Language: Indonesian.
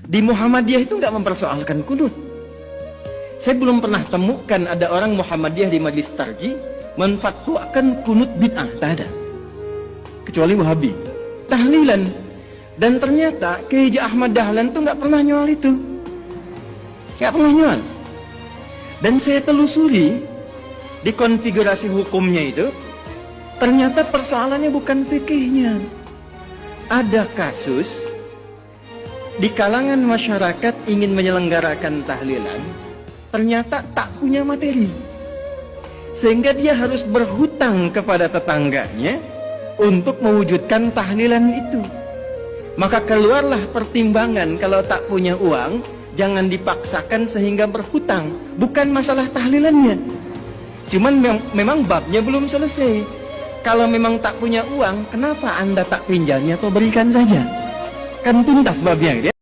Di Muhammadiyah itu nggak mempersoalkan kunut. Saya belum pernah temukan ada orang Muhammadiyah di Majelis Tarji menfatwakan kunut bid'ah, tak ada. Kecuali Wahabi. Tahlilan. Dan ternyata Kiai Haji Ahmad Dahlan tuh nggak pernah nyual itu. Nggak pernah nyual. Dan saya telusuri di konfigurasi hukumnya itu, ternyata persoalannya bukan fikihnya. Ada kasus di kalangan masyarakat ingin menyelenggarakan tahlilan, ternyata tak punya materi. Sehingga dia harus berhutang kepada tetangganya untuk mewujudkan tahlilan itu. Maka keluarlah pertimbangan kalau tak punya uang, jangan dipaksakan sehingga berhutang. Bukan masalah tahlilannya. Cuman memang babnya belum selesai. Kalau memang tak punya uang, kenapa Anda tak pinjamnya atau berikan saja? Kan tuntas babnya.